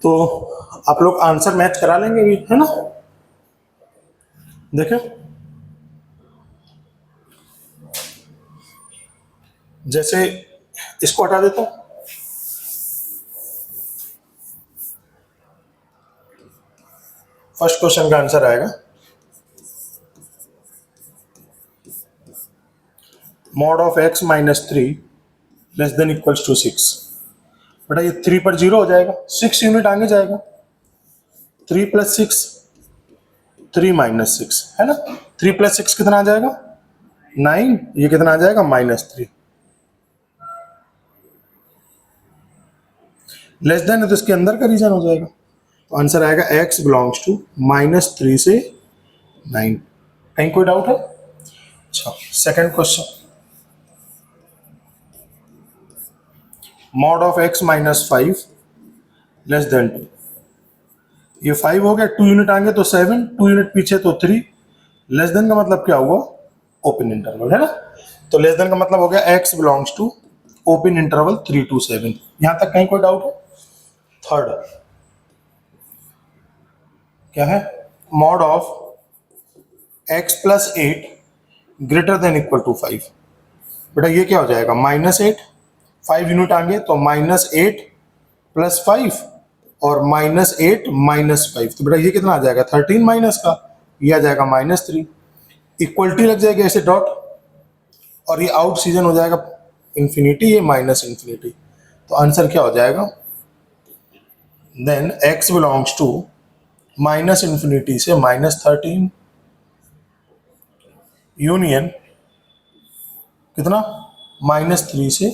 तो आप लोग आंसर मैच करा लेंगे भी, है ना? देखें, जैसे इसको हटा देता हूं, फर्स्ट क्वेश्चन का आंसर आएगा mod of x minus three less than equals to six. बेटा ये 3 पर 0 हो जाएगा, 6 यूनिट आगे जाएगा, 3 प्लस 6 3 माइनस 6, है ना? 3 प्लस 6 कितना आ जाएगा? 9। ये कितना आ जाएगा? -3। लेस देन है तो इसके अंदर का रीजन हो जाएगा, तो आंसर आएगा x बिलोंग्स टू -3 से 9। कहीं कोई डाउट है? अच्छा, second question, mod of x minus 5 less than 2। ये 5 हो गया, 2 यूनिट आगे तो 7, 2 यूनिट पीछे तो 3। लेस देन का मतलब क्या हुआ? ओपन इंटरवल, है ना? तो लेस देन का मतलब हो गया x belongs to open interval 3 to 7। यहां तक कहीं कोई डाउट है? थर्ड क्या है? Mod of x plus 8 greater than equal to 5। बेटा ये क्या हो जाएगा? -8, 5 यूनिट आगे तो -8 प्लस 5 और -8 माइनस 5, तो बेटा ये कितना आ जाएगा? 13 माइनस का, ये आ जाएगा -3। इक्वलिटी लग जाएगी ऐसे डॉट, और ये आउट सीजन हो जाएगा इंफिनिटी, ये माइनस इंफिनिटी। तो आंसर क्या हो जाएगा? Then x belongs to minus infinity से -13 यूनियन कितना? -3 से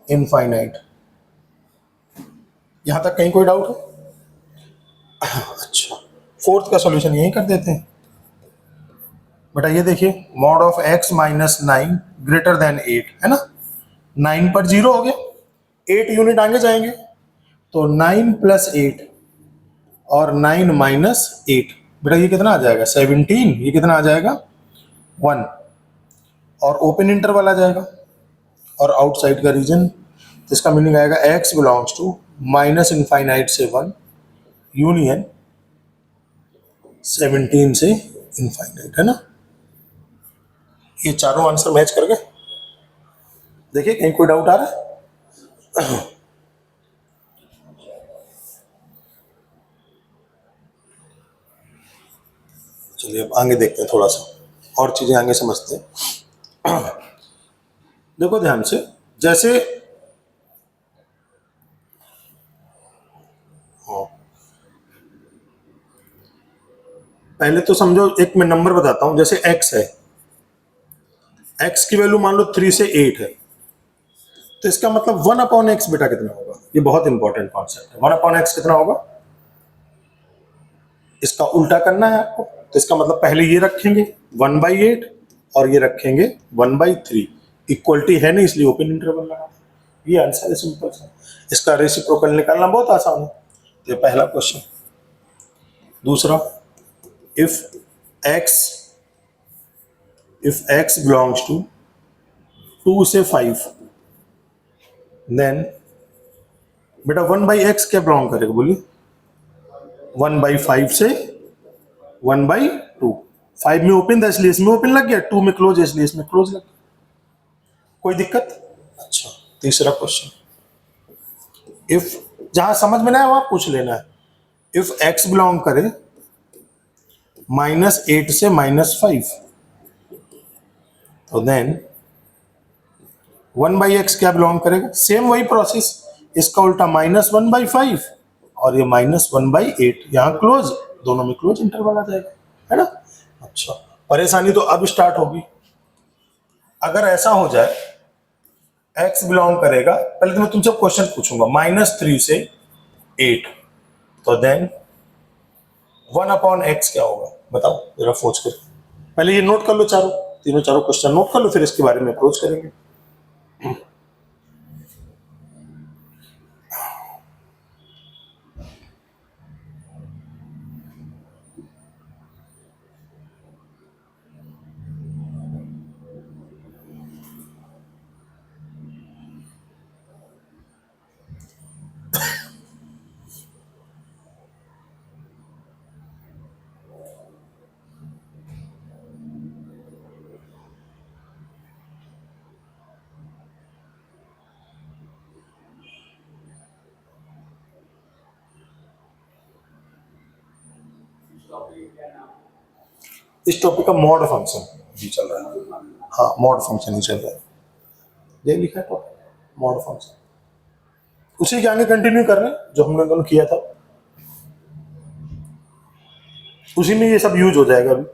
इनफाइनाइट। यहां तक कहीं कोई डाउट है? अच्छा, फोर्थ का सॉल्यूशन यही कर देते हैं। बेटा ये देखिए, mod of x minus 9 greater than 8, है ना? 9 पर 0 हो गया, 8 यूनिट आगे जाएंगे तो 9 प्लस 8 और 9 माइनस 8। बेटा ये कितना आ जाएगा? 17। ये कितना आ जाएगा? 1। और ओपन इंटरवल आ जाएगा और आउटसाइड का रीजन, तो इसका मीनिंग आएगा x belongs to minus infinite से 1 यूनियन 17 से इनफाइनाइट, है ना? ये चारों आंसर मैच कर गए। देखिए कहीं कोई डाउट आ रहा है? चलिए अब आगे देखते हैं, थोड़ा सा और चीजें आगे समझते हैं। देखो ध्यान से, जैसे पहले तो समझो, एक मैं नंबर बताता हूं, जैसे x है, x की वैल्यू मान लो 3 से 8 है, तो इसका मतलब 1/x बेटा कितना होगा? ये बहुत इंपॉर्टेंट कॉन्सेप्ट है। 1/x कितना होगा? इसका उल्टा करना है आपको, तो इसका मतलब पहले ये रखेंगे 1/8 और ये रखेंगे 1/3। इक्वलिटी है नहीं, इसलिए ओपन इंटरवल लगा। ये आंसर है, सिंपल सा। इसका रेसिप्रोकल निकालना बहुत आसान है। तो ये पहला क्वेश्चन। दूसरा, इफ x बिलोंग्स टू 2 से 5, देन बेटा 1/x क्या बिलोंग करेगा? बोलिए। 1/5 से 1/2। 5 में ओपन था इसलिए इसमें ओपन लग गया, 2 में क्लोज है इसलिए इसमें क्लोज लग गया। कोई दिक्कत? अच्छा, तीसरा क्वेश्चन, इफ, जहां समझ में ना है वहां पूछ लेना है। इफ x बिलोंग करे -8 से -5, तो देन 1/x क्या बिलोंग करेगा? सेम वही प्रोसेस, इसका उल्टा -1/5 और ये -1/8, यहां क्लोज, दोनों में क्लोज इंटरवल आ जाएगा, है ना? अच्छा, परेशानी तो अब स्टार्ट होगी। अगर ऐसा हो जाए x बिलोंग करेगा, पहले तो मैं तुमसे क्वेश्चन पूछूंगा, -3 से 8, तो देन 1/x क्या होगा? बताओ जरा सोच कर। पहले ये नोट कर लो, तीनों चारों क्वेश्चन नोट कर लो, फिर इसके बारे में अप्रोच करेंगे। इस टॉपिक का मॉड फंक्शन भी चल रहा है। हाँ, मॉड फंक्शन ही चल रहा है, ये लिखा है टॉपिक मॉड फंक्शन। उसी के आगे कंटिन्यू कर रहे हैं जो हमने दोनों किया था, उसी में ये सब यूज हो जाएगा अभी।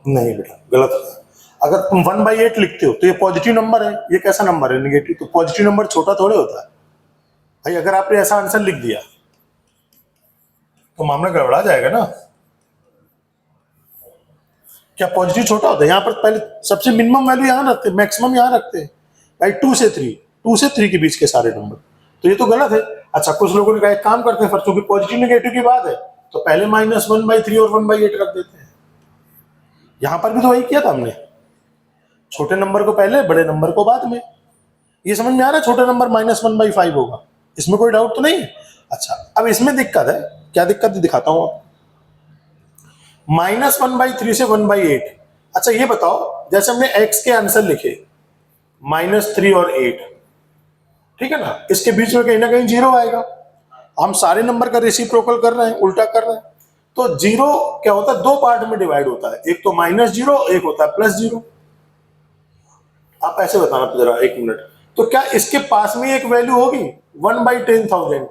नहीं बेटा, गलत है। अगर तुम 1/8 लिखते हो तो ये पॉजिटिव नंबर है, ये कैसा नंबर है? नेगेटिव। तो पॉजिटिव नंबर छोटा थोड़े होता है भाई। अगर आपने ऐसा आंसर लिख दिया तो मामला गड़बड़ा जाएगा ना। क्या पॉजिटिव छोटा होता है? यहाँ पर पहले सबसे मिनिमम वैल्यू यहाँ रखते हैं, मैक्सिमम यहाँ रखते हैं भाई। 2 से 3 के बीच के सारे नंबर, तो ये तो गलत है। अच्छा, कुछ लोगों ने कहा एक काम करते हैं, क्योंकि पॉजिटिव नेगेटिव की बात है तो पहले -1/3 और 1/8 रख देते हैं। यहां पर भी तो वही किया था हमने, छोटे नंबर को पहले, बड़े नंबर को बाद में। ये समझ में आ रहा है? छोटा नंबर -1/5 होगा, इसमें कोई डाउट तो नहीं। अच्छा, अब इसमें दिक्कत है, क्या दिक्कत है दिखाता हूं आप। -1/3 से 1/8। अच्छा ये बताओ, जैसे हमने x के आंसर लिखे -3 और 8, ठीक है ना, इसके बीच में कहीं ना कहीं 0 आएगा। हम सारे नंबर का रेसिप्रोकल कर रहे हैं, उल्टा कर रहे हैं। तो 0 क्या होता है? 2 पार्ट में डिवाइड होता है, एक तो -0, एक होता है +0। आप ऐसे बताना जरा 1 मिनट। तो क्या इसके पास में एक वैल्यू होगी 1/10,000?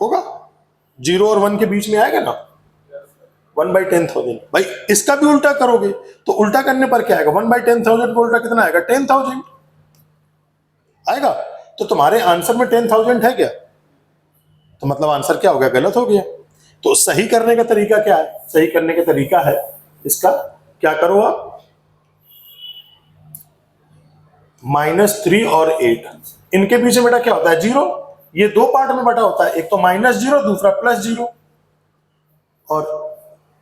होगा, 0 और 1 के बीच में आएगा ना 1/10,000। भाई इसका भी उल्टा करोगे तो उल्टा करने पर क्या आएगा? 1/10,000 को उल्टा कितना आएगा? 10,000 आएगा। तो तुम्हारे आंसर में 10,000 है क्या? तो मतलब आंसर क्या हो गया? गलत हो गया। तो सही करने का तरीका क्या है? सही करने का तरीका है इसका, क्या करो आप, -3 और 8, इनके बीच में बेटा क्या होता है? 0। ये 2 पार्ट में बटा होता है, एक तो -0, दूसरा +0। और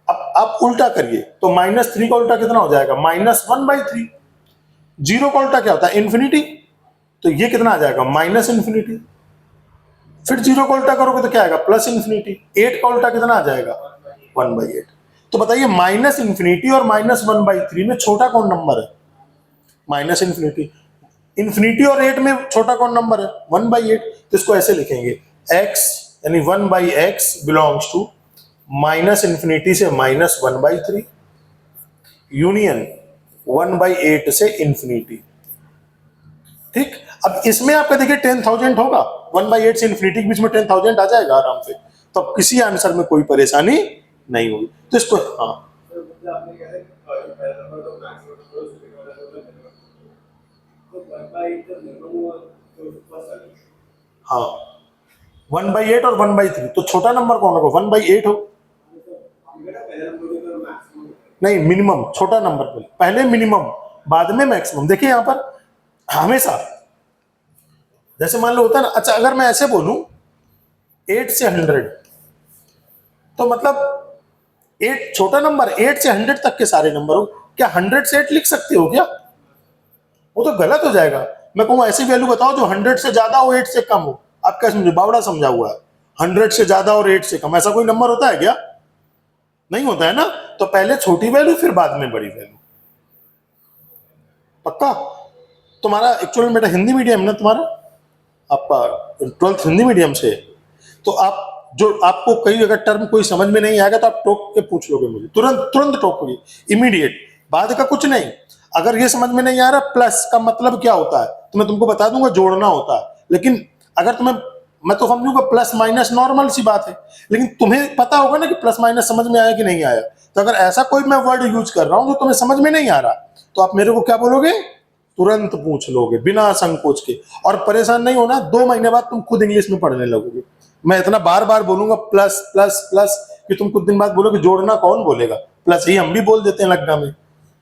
अब आप उल्टा करिए तो -3 का उल्टा कितना हो जाएगा? -1/3। 0 का उल्टा क्या होता है? इन्फिनिटी। तो ये कितना आ जाएगा? -इन्फिनिटी। फिर 0 का उल्टा करोगे तो क्या आएगा? +इन्फिनिटी। 8 का उल्टा कितना आ जाएगा? 1/8। तो बताइए -इन्फिनिटी और -1/3 में छोटा कौन नंबर है? -इन्फिनिटी। इन्फिनिटी और 8 में छोटा कौन नंबर है? 1/8। तो इसको ऐसे लिखेंगे, x यानी 1/x बिलोंग्स टू -इन्फिनिटी से -1/3 यूनियन 1/8 से इन्फिनिटी। ठीक। अब इसमें आपका देखिए 10,000 होगा, 1/8 से इन्फिनिटी के बीच में 10,000 आ जाएगा आराम से। तो अब किसी आंसर में कोई परेशानी नहीं होगी। तो इसको हाँ 1/8 और 1/3, तो छोटा नंबर कौन होगा? 1/8 हो। नहीं, मिनिमम छोटा नंबर पहले मिनिमम बाद में मैक्सिमम। देखिए यहां पर हमेशा जैसे मान लो होता है ना। अच्छा अगर मैं ऐसे बोलूं 8 से 100, तो मतलब 8 छोटा नंबर, 8 से 100 तक के सारे नंबर हो, क्या 100 से 8 लिख सकते हो क्या? वो तो गलत हो जाएगा। मैं कहूँ ऐसी वैल्यू बताओ जो 100 से ज्यादा हो 8 से कम हो। आप क्या समझे? बावड़ा समझा हुआ है। 100 से ज्यादा और 8 से कम, ऐसा कोई नंबर होता है क्या? नहीं होता है ना। तो पहले छोटी वैल्यू फिर बाद में बड़ी वैल्यू। पक्का? तुम्हारा एक्चुअल में बेटा हिंदी मीडियम ना तुम्हारा, आपका 12th हिंदी मीडियम से, तो आप जो आपको कई अगर टर्म कोई समझ में नहीं आएगा तो आप टोक के पूछ लोगे मुझे, तुरंत तुरंत टोकोगे, इमीडिएट, बाद का कुछ नहीं। अगर ये समझ में नहीं आ रहा प्लस का मतलब क्या होता है तो मैं तुमको बता दूंगा, जोड़ना होता है। लेकिन अगर तुम्हें मैं तो समझूंगा प्लस माइनस नॉर्मल सी बात है, लेकिन तुम्हें पता होगा ना कि प्लस माइनस समझ में आया कि नहीं आया। तो अगर ऐसा कोई मैं वर्ड यूज कर रहा हूं जो तुम्हें समझ में नहीं आ रहा, तो आप मेरे को क्या बोलोगे, तुरंत पूछ लोगे बिना संकोच के। और परेशान नहीं होना, 2 महीने बाद तुम खुद इंग्लिश में पढ़ने लगोगे। मैं इतना बार बार बोलूंगा प्लस प्लस प्लस कि तुम कुछ दिन बाद बोलोगे जोड़ना कौन बोलेगा, प्लस ही हम भी बोल देते हैं लगना में।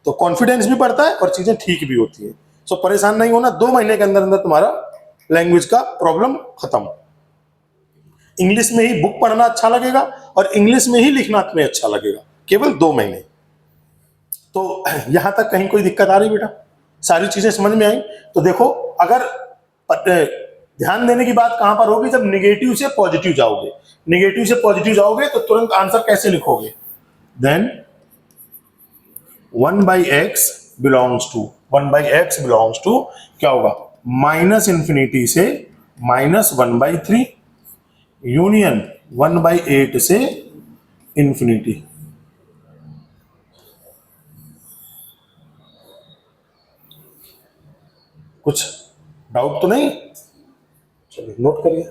तो कॉन्फिडेंस भी बढ़ता है और चीजें ठीक भी होती है। सो परेशान नहीं होना, 2 महीने के अंदर अंदर तुम्हारा लैंग्वेज का प्रॉब्लम खत्म। इंग्लिश में ही बुक पढ़ना अच्छा लगेगा और इंग्लिश में ही लिखना तुम्हें अच्छा लगेगा, केवल 2 महीने। तो यहां तक कहीं कोई दिक्कत आ रही बेटा, सारी चीजें समझ में आई। तो देखो, अगर ध्यान देने की बात कहां पर होगी, जब निगेटिव से पॉजिटिव जाओगे। निगेटिव से पॉजिटिव जाओगे तो तुरंत आंसर कैसे लिखोगे, then 1/x belongs to, 1/x belongs to क्या होगा, -∞ से -1/3 यूनियन 1/8 से इंफिनिटी। कुछ डाउट तो नहीं, चलिए नोट करिए।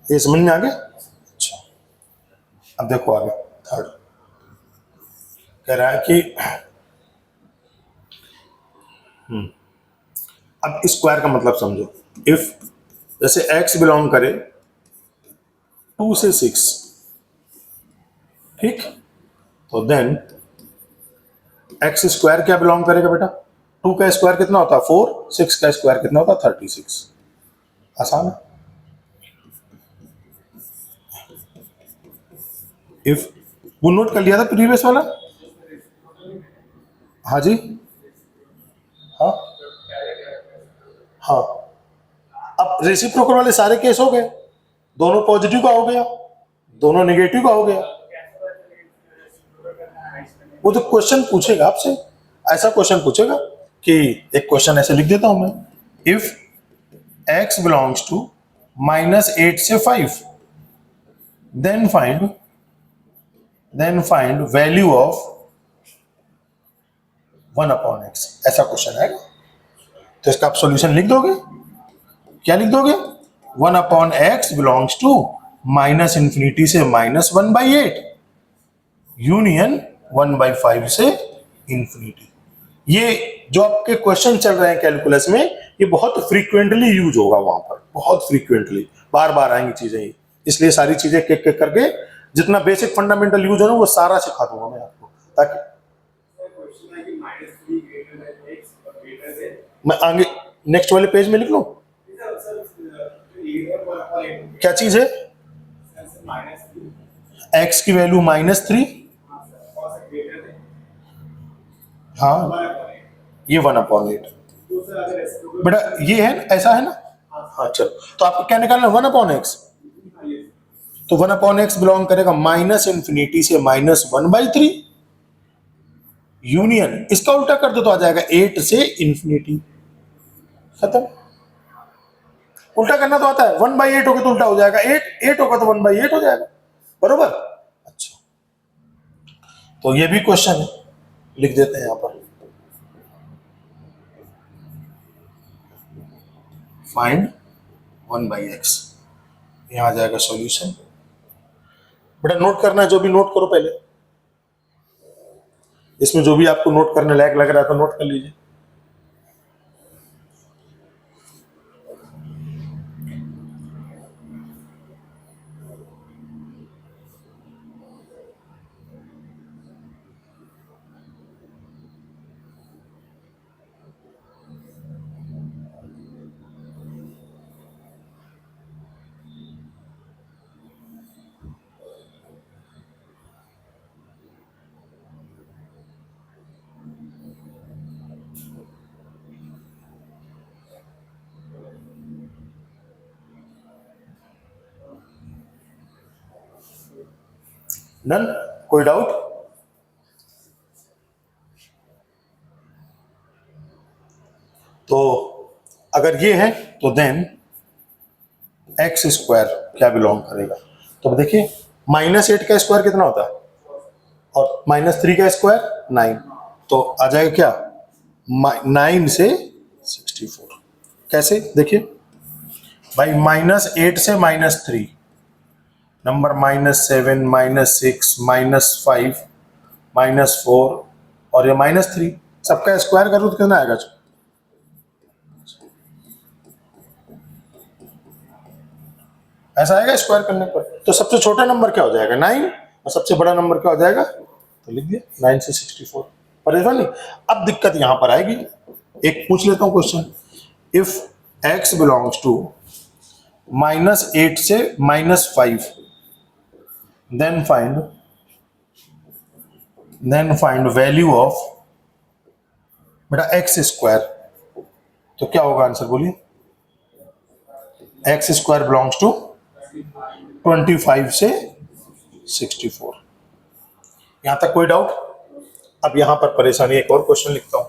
ये समझ में आ गया। अच्छा, अब देखो आगे थर्ड कह रहा है कि अब स्क्वायर का मतलब समझो। इफ जैसे x बिलोंग करे 2 से 6, ठीक, तो देन x स्क्वायर क्या बिलोंग करेगा बेटा, 2 का स्क्वायर कितना होता है 4, 6 का स्क्वायर कितना होता है 36। आसान है। इफ वो नोट कर लिया था प्रीवियस वाला, हाँ जी, हाँ हाँ। अब रेसिप्रोकल वाले सारे केस हो गए, दोनों पॉजिटिव का हो गया, दोनों नेगेटिव का हो गया। वो तो क्वेश्चन पूछेगा आपसे, ऐसा क्वेश्चन पूछेगा कि एक क्वेश्चन ऐसे लिख देता हूं मैं, इफ x बिलोंग्स टू -8 से 5 then find value of 1/x, ऐसा क्वेश्चन आएगा। तो इसका आप सॉल्यूशन लिख दोगे, क्या लिख दोगे, 1/x बिलोंग्स टू -∞ से -1/8 यूनियन 1/5 से इंफिनिटी। ये जो आपके क्वेश्चन चल रहे हैं कैलकुलस में, ये बहुत फ्रीक्वेंटली यूज होगा वहां पर, बहुत फ्रीक्वेंटली, बार बार आएंगी चीजें ही। इसलिए सारी चीजें एक एक करके जितना बेसिक फंडामेंटल यूज हो ना वो सारा सिखा दूंगा मैं आपको, ताकि मैं आगे नेक्स्ट वाले पेज में लिख लूं। क्या चीज है, x की वैल्यू -3, हाँ ये 1/8 बेटा, ये है ऐसा है ना, हाँ चलो। तो आपको क्या निकालना है 1/x, तो 1/x बिलोंग करेगा -∞ से -1/3 यूनियन, इसका उल्टा कर दो तो आ जाएगा 8 से इंफिनिटी। खत्म। उल्टा करना तो आता है, 1/8 होगा तो उल्टा हो जाएगा 8, 8 होगा तो 1/8 हो जाएगा, बरोबर। अच्छा, तो ये भी क्वेश्चन है। लिख देते हैं यहाँ पर, फाइंड 1/x, यहाँ आ जाएगा सॉल्यूशन। बेटा नोट करना है, जो भी नोट करो पहले, इसमें जो भी आपको नोट करने लायक लग रहा है तो नोट कर लीजिए। डन, कोई डाउट? तो अगर ये है तो देन एक्स स्क्वायर क्या बिलोंग करेगा? तो देखिए -8 का स्क्वायर कितना होता है, और -3 का स्क्वायर 9, तो आ जाएगा क्या 9 से 64। कैसे देखिए भाई, -8 से -3, नंबर -7 -6 -5 -4 और ये -3, सबका स्क्वायर करो तो कितना आएगा? ऐसा आएगा स्क्वायर करने पर। तो सबसे छोटा नंबर क्या हो जाएगा 9, और सबसे बड़ा नंबर क्या हो जाएगा, तो लिख दिया 9 से 64। परेशानी अब दिक्कत यहां पर आएगी, एक पूछ लेता हूं question, if x belongs to -8 से -5 देन फाइंड वैल्यू ऑफ बेटा एक्स स्क्वायर। तो क्या होगा आंसर बोलिए? एक्स स्क्वायर बिलोंग्स टू 25 से 64। यहां तक कोई डाउट? अब यहां पर परेशानी, एक और क्वेश्चन लिखता हूं,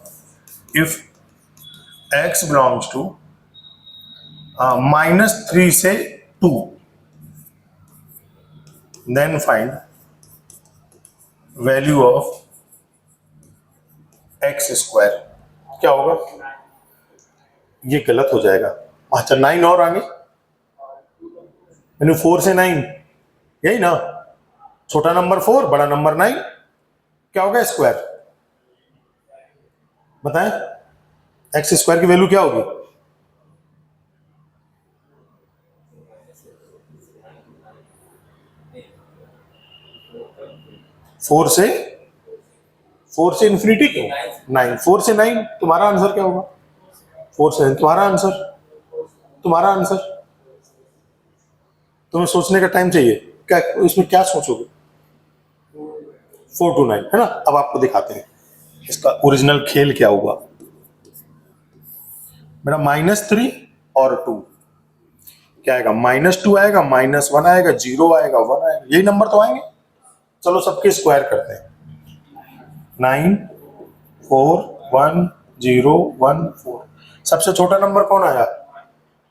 इफ x बिलोंग्स टू -3 से 2 then find value of X square. क्या होगा? ये गलत हो जाएगा। अच्छा 9 और आगे, यानी 4 से 9, यही ना, छोटा नंबर 4 बड़ा नंबर 9, क्या होगा स्क्वायर? बताएं एक्स स्क्वायर की वैल्यू क्या होगी? फोर से इंफिनिटी क्यों? 9, 4 से 9, तुम्हारा आंसर क्या होगा? 4 से 9 तुम्हारा आंसर, तुम्हारा आंसर। तुम्हें सोचने का टाइम चाहिए, क्या इसमें क्या सोचोगे? 4 to 9 है ना। अब आपको दिखाते हैं इसका ओरिजिनल खेल क्या हुआ। मेरा -3 और 2 क्या आएगा? -2 आएगा, -1 आएगा, 0 आएगा, 1 आएगा, यही नंबर तो आएंगे। चलो सबके स्क्वायर करते हैं, 9 4 1 0 1 4। सबसे छोटा नंबर कौन आया?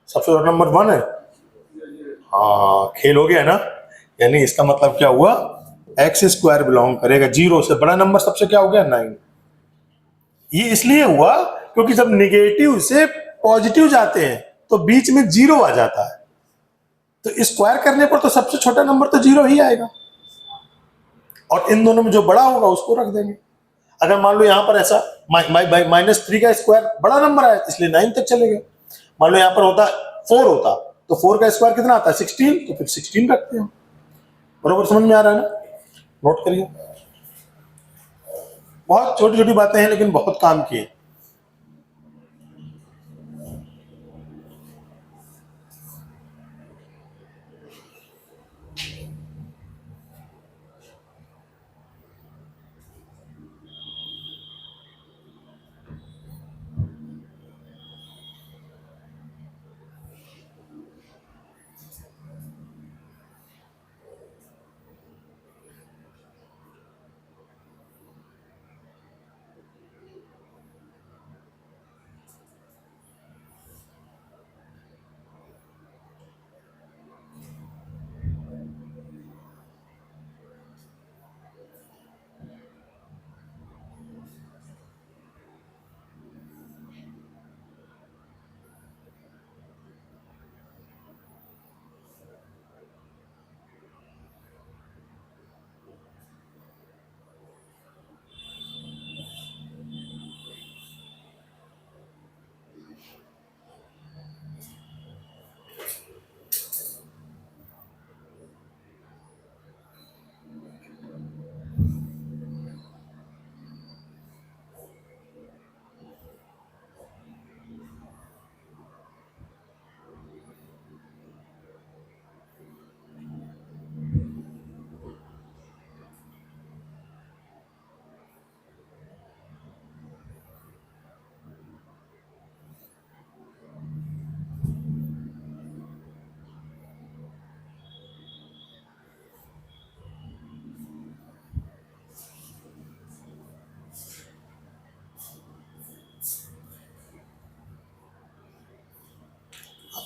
सबसे छोटा नंबर 1 है। हाँ खेल हो गया ना, यानी इसका मतलब क्या हुआ, एक्स स्क्वायर बिलोंग करेगा 0 से बड़ा नंबर, सबसे क्या हो गया 9। ये इसलिए हुआ क्योंकि जब निगेटिव से पॉजिटिव जाते हैं तो बीच में 0 आ जाता है, तो स्क्वायर करने पर तो सबसे छोटा नंबर तो 0 ही आएगा, और इन दोनों में जो बड़ा होगा उसको रख देंगे। अगर मान लो यहां पर ऐसा -3 का स्क्वायर बड़ा नंबर आया इसलिए 9 तक चले गए, मान लो यहां पर होता 4 होता तो 4 का स्क्वायर कितना आता है 16, तो फिर 16 रखते हैं। बरोबर समझ में आ रहा है ना? नोट करिए, बहुत छोटी छोटी बातें हैं लेकिन बहुत काम की है।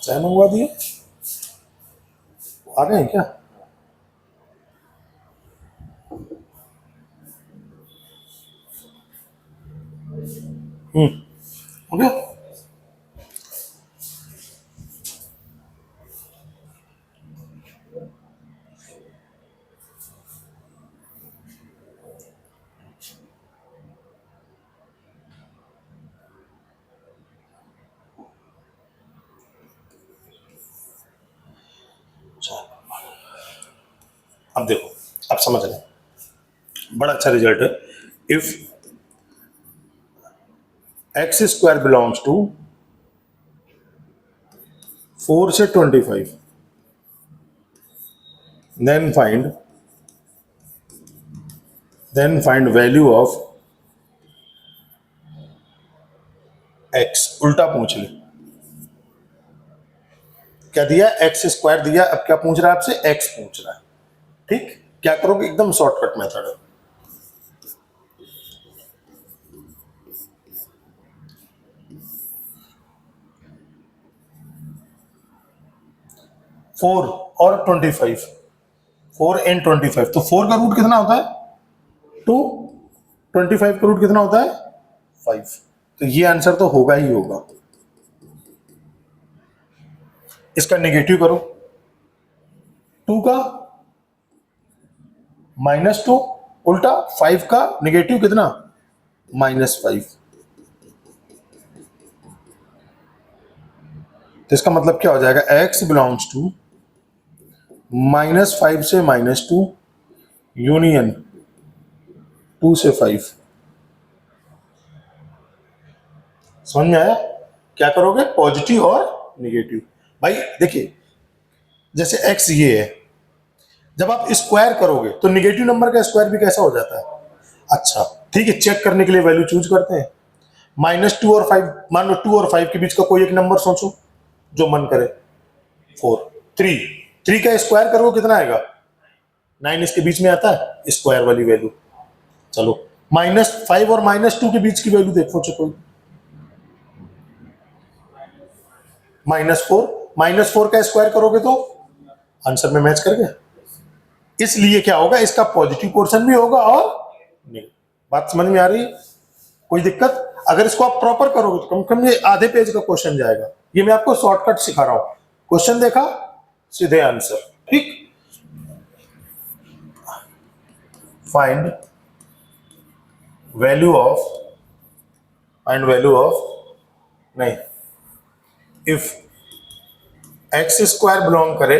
चाय मंगवा दिए, आ गए हैं क्या? हो गया। अब देखो, अब समझ रहे हैं, बड़ा अच्छा रिजल्ट है। If X square belongs to 4 से 25, then find value of X. उल्टा पूछ ले, क्या दिया? एक्स स्क्वायर दिया, अब क्या पूछ रहा है आपसे? एक्स पूछ रहा है। ठीक, क्या करोगे? एकदम शॉर्टकट मेथड है। 4 और 25, 4 एंड 25, तो 4 का रूट कितना होता है? 2। 25 का रूट कितना होता है? 5। तो ये आंसर तो होगा ही होगा। इसका नेगेटिव करो, 2 का -2, उल्टा 5 का नेगेटिव कितना? -5। तो इसका मतलब क्या हो जाएगा? x बिलोंग्स टू -5 से -2 यूनियन 2 से 5। समझ में आया? क्या करोगे? पॉजिटिव और निगेटिव। भाई देखिए, जैसे x ये है, जब आप स्क्वायर करोगे तो निगेटिव नंबर का स्क्वायर भी कैसा हो जाता है? अच्छा ठीक है, चेक करने के लिए वैल्यू चूज करते हैं। -2 और 5, मान लो 2 और 5 के बीच का कोई एक नंबर सोचो जो मन करे। 4, 3, 3 का स्क्वायर करोगे कितना आएगा? 9 इसके बीच में आता है स्क्वायर वाली वैल्यू। चलो -5 और -2 के बीच की वैल्यू देखो कोई। -4 का स्क्वायर करोगे तो आंसर में मैच कर गया। इसलिए क्या होगा? इसका पॉजिटिव पोर्शन भी होगा और नहीं। बात समझ में आ रही है? कोई दिक्कत? अगर इसको आप प्रॉपर करोगे तो कम से कम ये आधे पेज का क्वेश्चन जाएगा। ये मैं आपको शॉर्टकट सिखा रहा हूं। क्वेश्चन देखा, सीधे आंसर। ठीक, फाइंड वैल्यू ऑफ नहीं, इफ एक्स स्क्वायर बिलोंग करे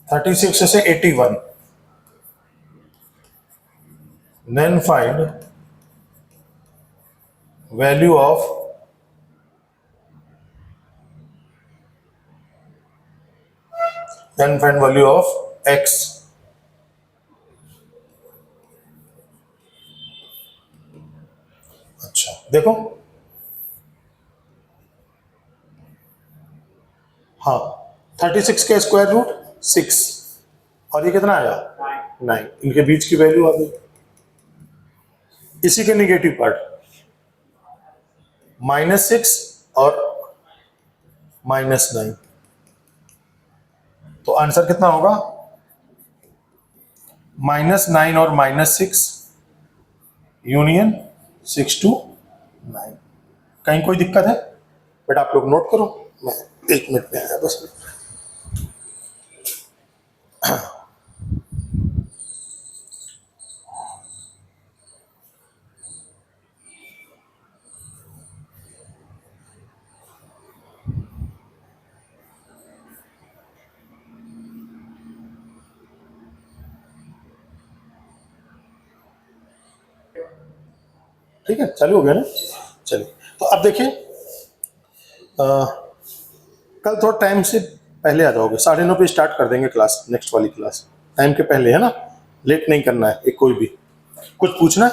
36 से 81, then find value of X. अच्छा देखो, हाँ 36 का स्क्वायर रूट 6 और ये कितना आया? 9। इनके बीच की वैल्यू आ गई। इसी के निगेटिव पार्ट -6 और -9, तो आंसर कितना होगा? -9 और -6 यूनियन 6 to 9। कहीं कोई दिक्कत है? बेटा आप लोग नोट करो, मैं 1 मिनट में आया बस। ठीक है, चालू हो गया ना? चलिए, तो अब देखिए, कल थोड़ा टाइम से पहले आ जाओगे। 9:30 पे स्टार्ट कर देंगे क्लास, नेक्स्ट वाली क्लास। टाइम के पहले है ना, लेट नहीं करना है एक कोई भी। कुछ पूछना है?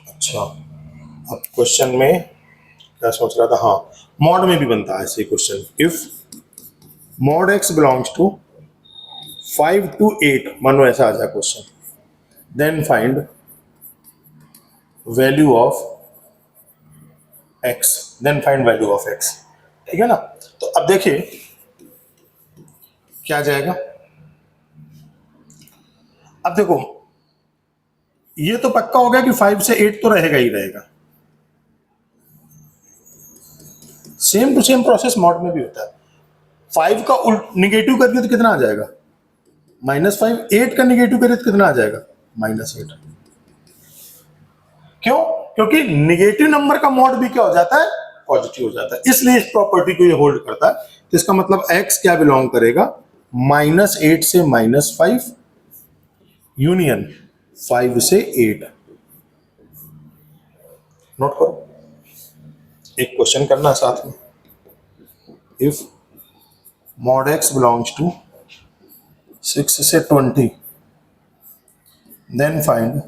अच्छा, अब क्वेश्चन में क्या सोच रहा था? हाँ, मॉड में भी बनता है ऐसे question. If mod X belongs to 5 to 8, मानो ऐसा आ जाए question, then find value of X. ठीक है ना। तो अब देखिए क्या जाएगा। अब देखो ये तो पक्का हो गया कि 5 से 8 तो रहेगा ही रहेगा। Same to same process mod में भी होता है। 5 का उल्ट निगेटिव करके तो कितना आ जाएगा -5। 8 का निगेटिव करें तो कितना आ जाएगा -8। क्यों? क्योंकि निगेटिव नंबर का मॉड भी क्या हो जाता है, पॉजिटिव हो जाता है, इसलिए इस प्रॉपर्टी को ये होल्ड करता है। तो इसका मतलब x क्या बिलोंग करेगा, -8 से -5 यूनियन 5 से 8। नोट करो, एक क्वेश्चन करना साथ में। If mod x belongs to 6 से 20 then find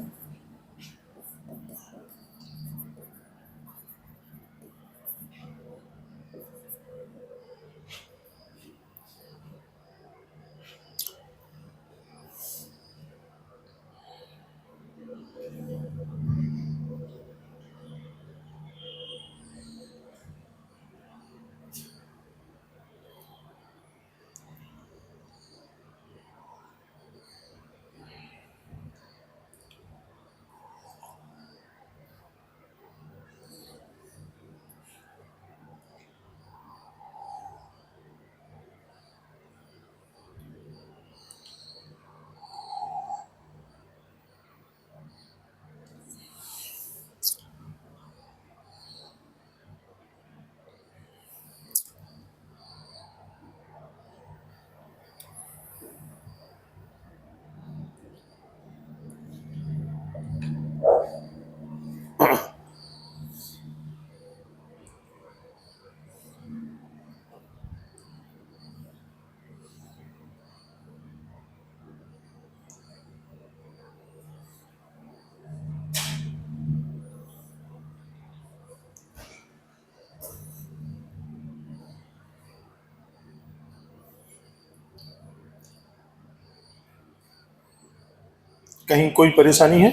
कहीं कोई परेशानी है?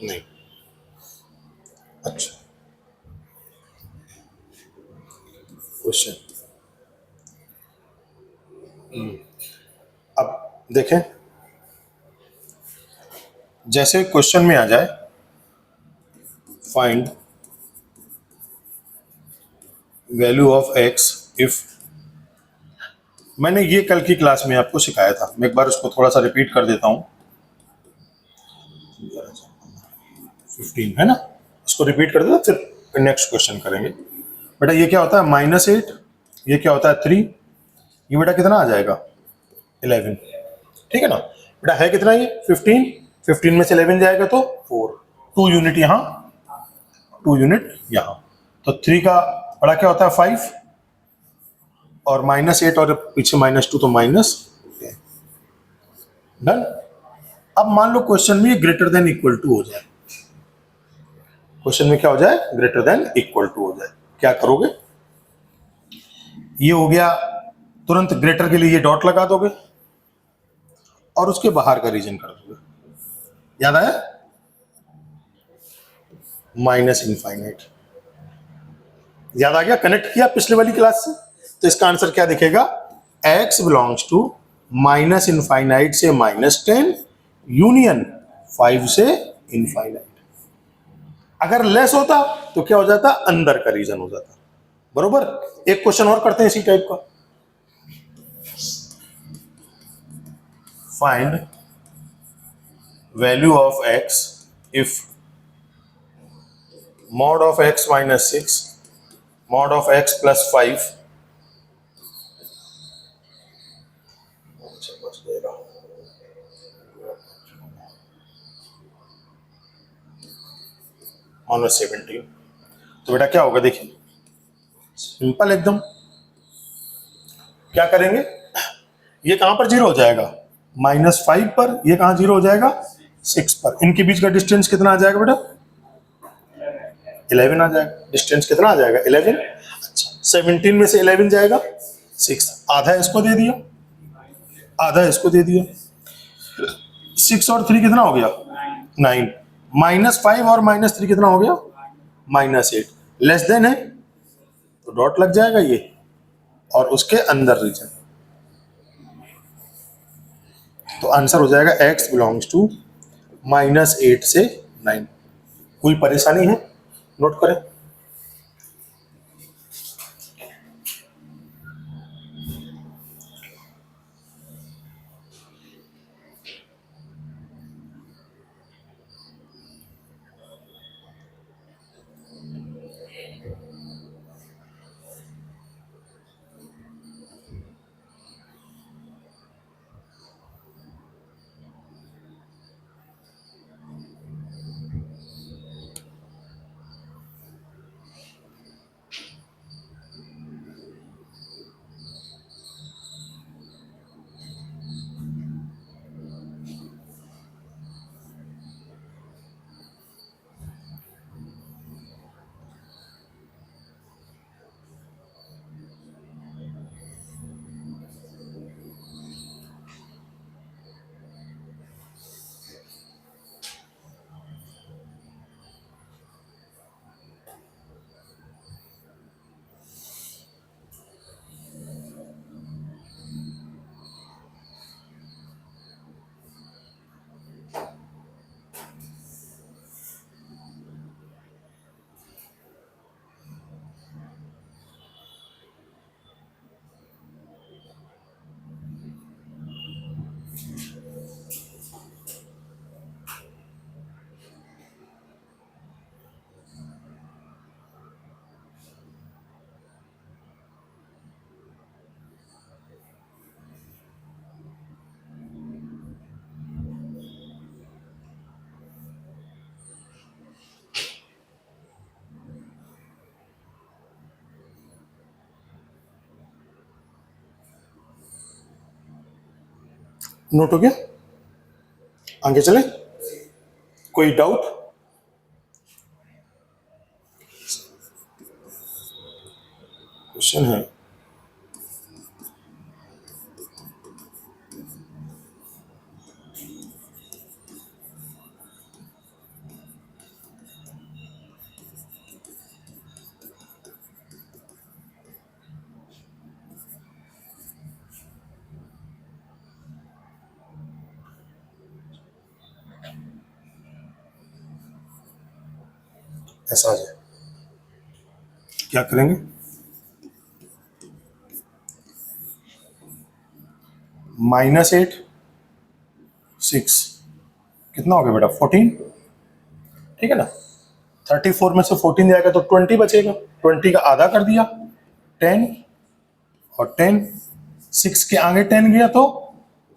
नहीं। अच्छा क्वेश्चन, अब देखें जैसे क्वेश्चन में आ जाए find value of x if, मैंने ये कल की क्लास में आपको सिखाया था, मैं एक बार उसको थोड़ा सा रिपीट कर देता हूं। 15 है ना, इसको रिपीट कर देता फिर नेक्स्ट क्वेश्चन करेंगे। बेटा ये क्या होता है -8, ये क्या होता है 3, ये बेटा कितना आ जाएगा 11। ठीक है ना बेटा, है कितना ये 15, 15 में से 11 जाएगा तो 4, 2 यूनिट यहाँ, 2 यूनिट यहाँ, तो 3 का बड़ा क्या होता है 5 और -8 और पीछे -2 तो -10। डन। अब मान लो क्वेश्चन में ग्रेटर देन इक्वल टू हो जाए, क्वेश्चन में क्या हो जाए ग्रेटर देन इक्वल टू हो जाए, क्या करोगे, ये हो गया, तुरंत ग्रेटर के लिए ये डॉट लगा दोगे और उसके बाहर का रीजन कर दोगे। याद आया, -इनफाइनाइट, याद आ गया, कनेक्ट किया पिछले वाली क्लास से। तो इसका आंसर क्या दिखेगा, x बिलोंग्स टू -इनफाइनाइट से -10 यूनियन 5 से इनफाइनाइट। अगर लेस होता तो क्या हो जाता, अंदर का रीजन हो जाता। बरोबर। एक क्वेश्चन और करते हैं इसी टाइप का, find value of x if mod of x minus 6 mod of x plus 5 minus 17। तो बेटा क्या होगा, देखिए सिंपल एकदम, क्या करेंगे, ये कहां पर जीरो हो जाएगा -5 पर, ये कहां जीरो हो जाएगा 6 पर, इनके बीच का डिस्टेंस कितना आ जाएगा बेटा 11 आ जाएगा। डिस्टेंस कितना आ जाएगा 11। अच्छा 17 में से 11 जाएगा 6, आधा इसको दे दिया, आधा इसको दे दिया, 6 और 3 कितना हो गया 9, -5 और -3 कितना हो गया -8, लेस देन है तो डॉट लग जाएगा ये, और उसके अंदर रीजन। तो आंसर हो जाएगा x बिलोंग्स टू -8 से 9। कोई परेशानी है? नोट करें। नोट हो गया? आगे चले। कोई डाउट? क्वेश्चन है ऐसा आ जाए, क्या करेंगे? -8 6 कितना हो गया बेटा? 14। ठीक है ना? 34 में से 14 जाएगा तो 20 बचेगा। 20 का आधा कर दिया 10, और 10 6 के आगे 10 गया तो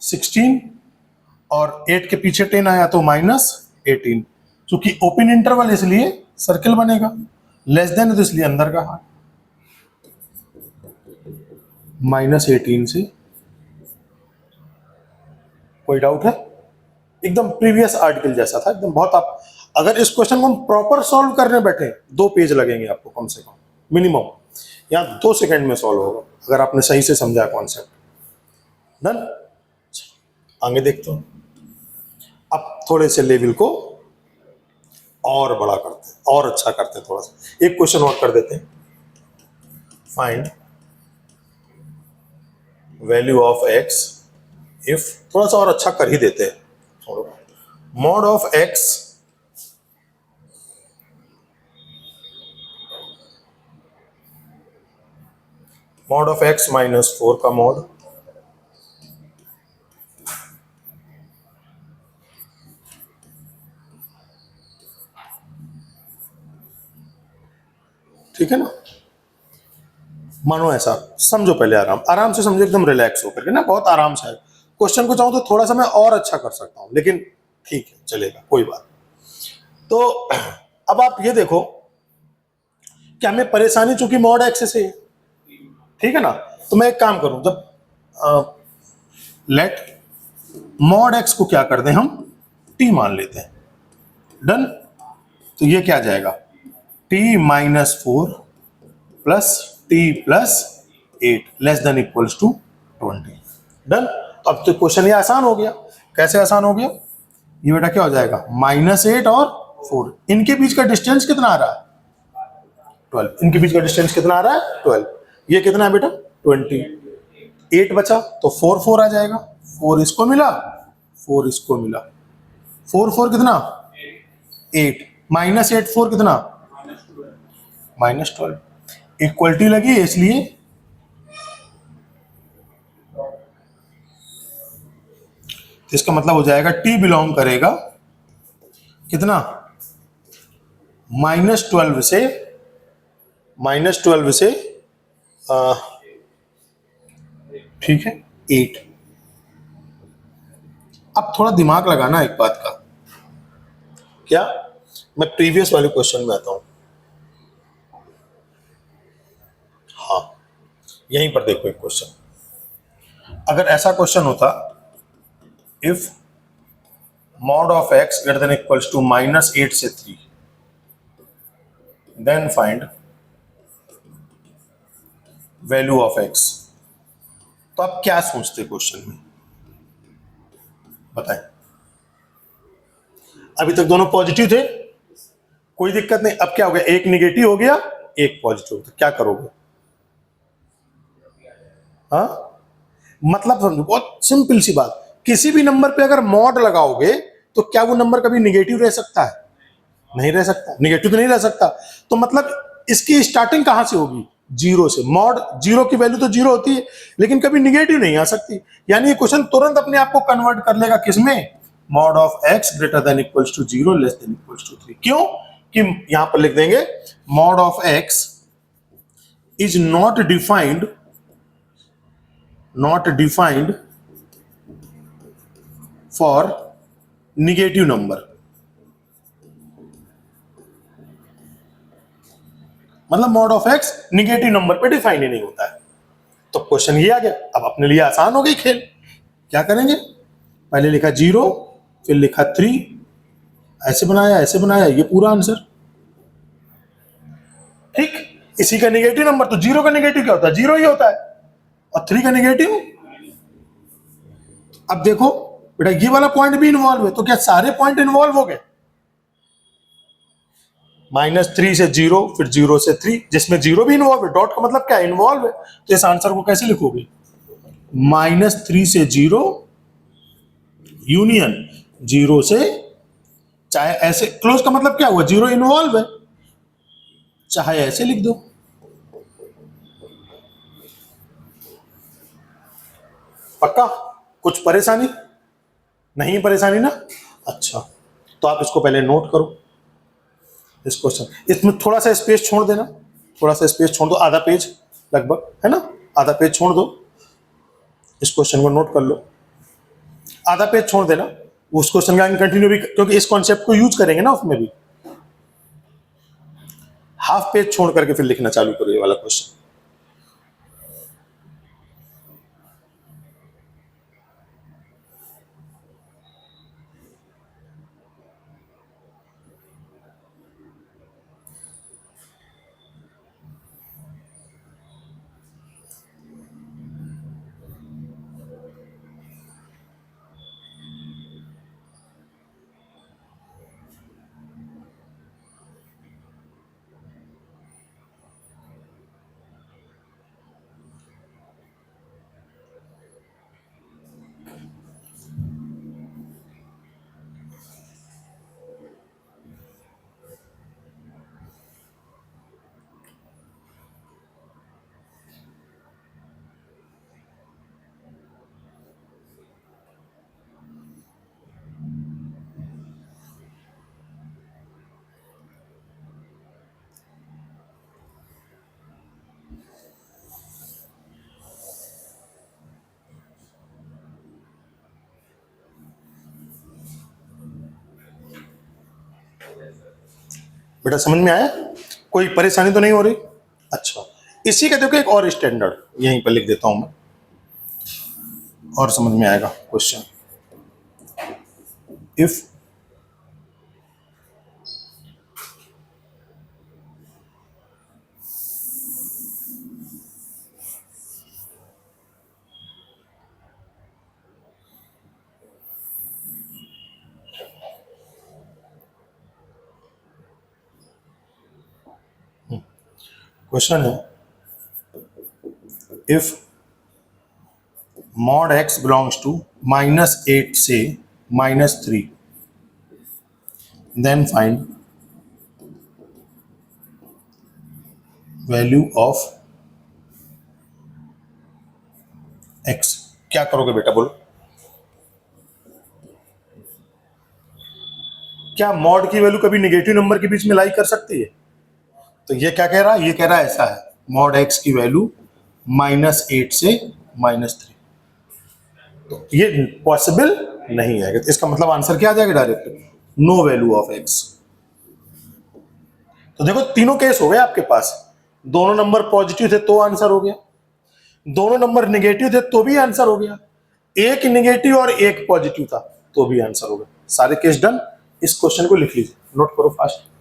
16, और 8 के पीछे 10 आया तो -18। क्योंकि ओपन इंटरवल इसलिए सर्कल बनेगा, लेस देन तो इसलिए अंदर का हाथ। -18 से। कोई डाउट है? एकदम प्रीवियस आर्टिकल जैसा था एकदम। बहुत आप अगर इस क्वेश्चन को हम प्रॉपर सॉल्व करने बैठे 2 पेज लगेंगे आपको कम से कम मिनिमम। यहाँ 2 सेकंड में सॉल्व होगा अगर आपने सही से समझा कॉन्सेप्ट। डन। आगे देखते हैं। अब थोड़े से लेवल को और बड़ा करते हैं, और अच्छा करते हैं। थोड़ा सा एक क्वेश्चन और कर देते हैं। Find value of x if, थोड़ा सा और अच्छा कर ही देते हैं। मॉड ऑफ एक्स -4 का मॉड ठीक है ना? मानो ऐसा समझो, पहले आराम से समझो, एकदम रिलैक्स होकर के ना, बहुत आराम से। क्वेश्चन को चाहूं तो थोड़ा सा मैं और अच्छा कर सकता हूं, लेकिन ठीक है चलेगा, कोई बात। तो अब आप ये देखो कि हमें परेशानी चूंकि मॉड एक्स से है, ठीक है ना? तो मैं एक काम करूं, जब लेट मॉड एक्स को क्या कर दें हम, टी मान लेते हैं। डन। तो ये क्या जाएगा, t -4 plus t plus 8 less than equals to 20। Done. तो अब तो क्वेश्चन ये आसान हो गया। कैसे आसान हो गया? ये बेटा क्या हो जाएगा, -8 और 4, इनके बीच का डिस्टेंस कितना आ रहा है? 12। इनके बीच का डिस्टेंस कितना आ रहा है? 12। ये कितना है बेटा? 20, 8 बचा तो 4 4 आ जाएगा, 4 इसको मिला, 4 इसको मिला, 4 4 कितना 8, -8 4 कितना -12, इक्वलिटी लगी है इसलिए तो इसका मतलब हो जाएगा टी बिलोंग करेगा कितना -12 से ठीक है 8। अब थोड़ा दिमाग लगाना एक बात का, क्या मैं प्रीवियस वाले क्वेश्चन में आता हूं। हाँ यहीं पर देखो एक क्वेश्चन, अगर ऐसा क्वेश्चन होता if mod of x greater than equals to -8 से 3 then find value of x, तो आप क्या सोचते क्वेश्चन में बताएं। अभी तक दोनों पॉजिटिव थे, कोई दिक्कत नहीं, अब क्या हो गया, एक निगेटिव हो गया एक पॉजिटिव, तो क्या करोगे। हाँ मतलब समझो, बहुत सिंपल सी बात, किसी भी नंबर पे अगर मॉड लगाओगे तो क्या वो नंबर कभी निगेटिव रह सकता है, नहीं रह सकता, निगेटिव तो नहीं रह सकता। तो मतलब इसकी स्टार्टिंग कहां से होगी, जीरो से। मॉड जीरो की वैल्यू तो जीरो होती है लेकिन कभी निगेटिव नहीं आ सकती, यानी ये क्वेश्चन तुरंत अपने आप को कन्वर्ट कर लेगा किसमें, mod of x greater than equals to zero less than equals to 3। क्यों कि यहां पर लिख देंगे mod of x is not defined for negative number, मतलब mod of x negative number पे डिफाइन ही नहीं होता है। तो क्वेश्चन ये आ गया, अब अपने लिए आसान हो गई खेल, क्या करेंगे, पहले लिखा जीरो फिर लिखा 3, ऐसे बनाया ये पूरा आंसर। ठीक, इसी का निगेटिव नंबर, तो जीरो का निगेटिव क्या होता है, जीरो ही होता है, और 3 का निगेटिव। अब देखो बेटा ये वाला पॉइंट भी इन्वॉल्व है, तो क्या सारे पॉइंट इन्वॉल्व हो गए, -3 से 0 फिर 0 से 3, जिसमें 0 भी इन्वॉल्व है, डॉट का मतलब क्या इन्वॉल्व है, तो इस आंसर को कैसे लिखोगे, -3 से 0 यूनियन 0 से, चाहे ऐसे, क्लोज का मतलब क्या हुआ, 0 इन्वॉल्व है, चाहे ऐसे लिख दो। पक्का, कुछ परेशानी नहीं, परेशानी ना, अच्छा तो आप इसको पहले नोट करो इस क्वेश्चन, इसमें थोड़ा सा स्पेस छोड़ देना, थोड़ा सा स्पेस छोड़ दो, आधा पेज लगभग है ना, आधा पेज छोड़ दो, इस क्वेश्चन को नोट कर लो, आधा पेज छोड़ देना, उस क्वेश्चन का कंटिन्यू भी, क्योंकि इस कॉन्सेप्ट को यूज करेंगे ना उसमें भी, हाफ पेज छोड़ करके फिर लिखना चालू करो ये वाला क्वेश्चन। बेटा समझ में आया, कोई परेशानी तो नहीं हो रही, अच्छा इसी का देखो एक और स्टैंडर्ड यहीं पर लिख देता हूं मैं, और समझ में आएगा क्वेश्चन। इफ क्वेश्चन है if mod x belongs to -8 से -3, then find value of x। क्या करोगे बेटा बोलो? क्या मॉड की वैल्यू कभी निगेटिव नंबर के बीच में लाई कर सकती है? तो ये क्या कह रहा है? ये कह रहा है ऐसा है, मॉड x की वैल्यू -8 से -3, तो ये पॉसिबल नहीं है। तो इसका मतलब आंसर क्या आ जाएगा? Direct no value of x। तो देखो तीनों केस हो गए आपके पास, दोनों नंबर पॉजिटिव थे तो आंसर हो गया, दोनों नंबर नेगेटिव थे तो भी आंसर हो गया, एक नेगेटिव और एक पॉजिटिव था तो भी आंसर हो गया। सारे केस डन। इस क्वेश्चन को लिख लीजिए, नोट करो फास्ट।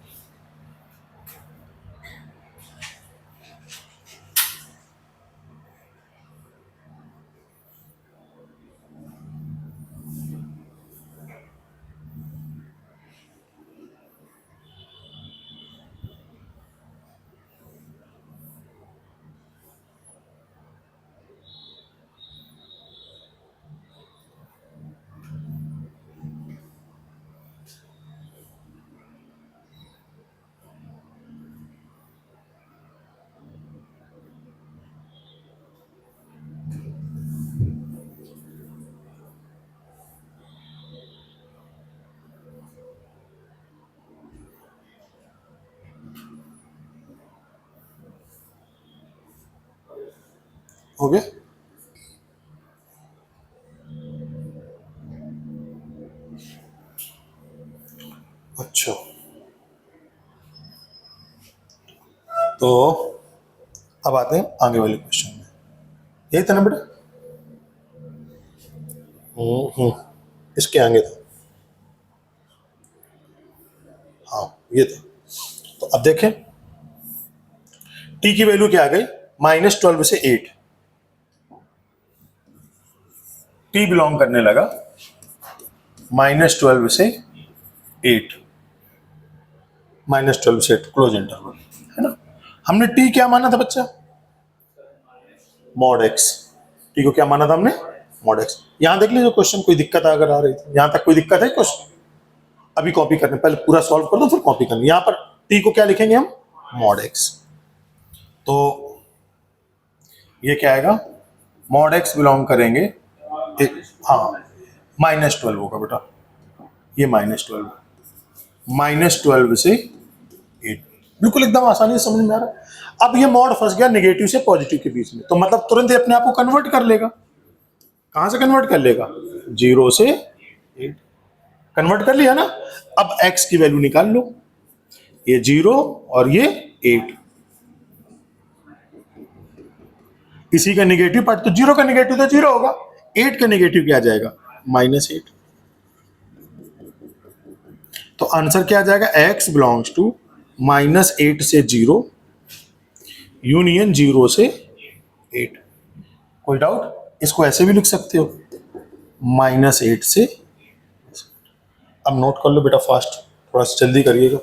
हो गया? अच्छा, तो अब आते हैं आगे वाले क्वेश्चन में। यही था ना बेटा? इसके आगे था, हाँ ये था। तो अब देखें, t की वैल्यू क्या आ गई? -12 से 8। t बिलोंग करने लगा -12 से 8, -12 से 8 क्लोज इंटरवल है ना। हमने t क्या माना था बच्चा? Mod x। t को क्या माना था हमने? Mod x। यहां देख लीजिए क्वेश्चन, कोई दिक्कत अगर आ रही थी, यहां तक कोई दिक्कत है क्वेश्चन? अभी कॉपी करने, पहले पूरा सॉल्व कर दो फिर कॉपी करनी। यहां पर t को क्या लिखेंगे हम? Mod x। तो ये क्या आएगा? मॉड x बिलोंग करेंगे हाँ -12 होगा बेटा, ये -12, -12 से 8, बिल्कुल एकदम आसानी से समझ में आ रहा है। अब ये मॉड फंस गया नेगेटिव से पॉजिटिव के बीच में, तो मतलब तुरंत ही अपने आप को कन्वर्ट कर लेगा। कहां से कन्वर्ट कर लेगा? 0 से 8, कन्वर्ट कर लिया ना। अब x की वैल्यू निकाल लो, ये 0 और ये 8, इसी का नेगेटिव पार्ट, तो 0 का नेगेटिव तो 0 होगा, 8 का नेगेटिव क्या आ जाएगा? -8। तो आंसर क्या आ जाएगा? x बिलोंग्स टू -8 से 0 यूनियन 0 से 8। कोई डाउट? इसको ऐसे भी लिख सकते हो, -8 से। अब नोट कर लो बेटा फास्ट, थोड़ा सा जल्दी करिएगा।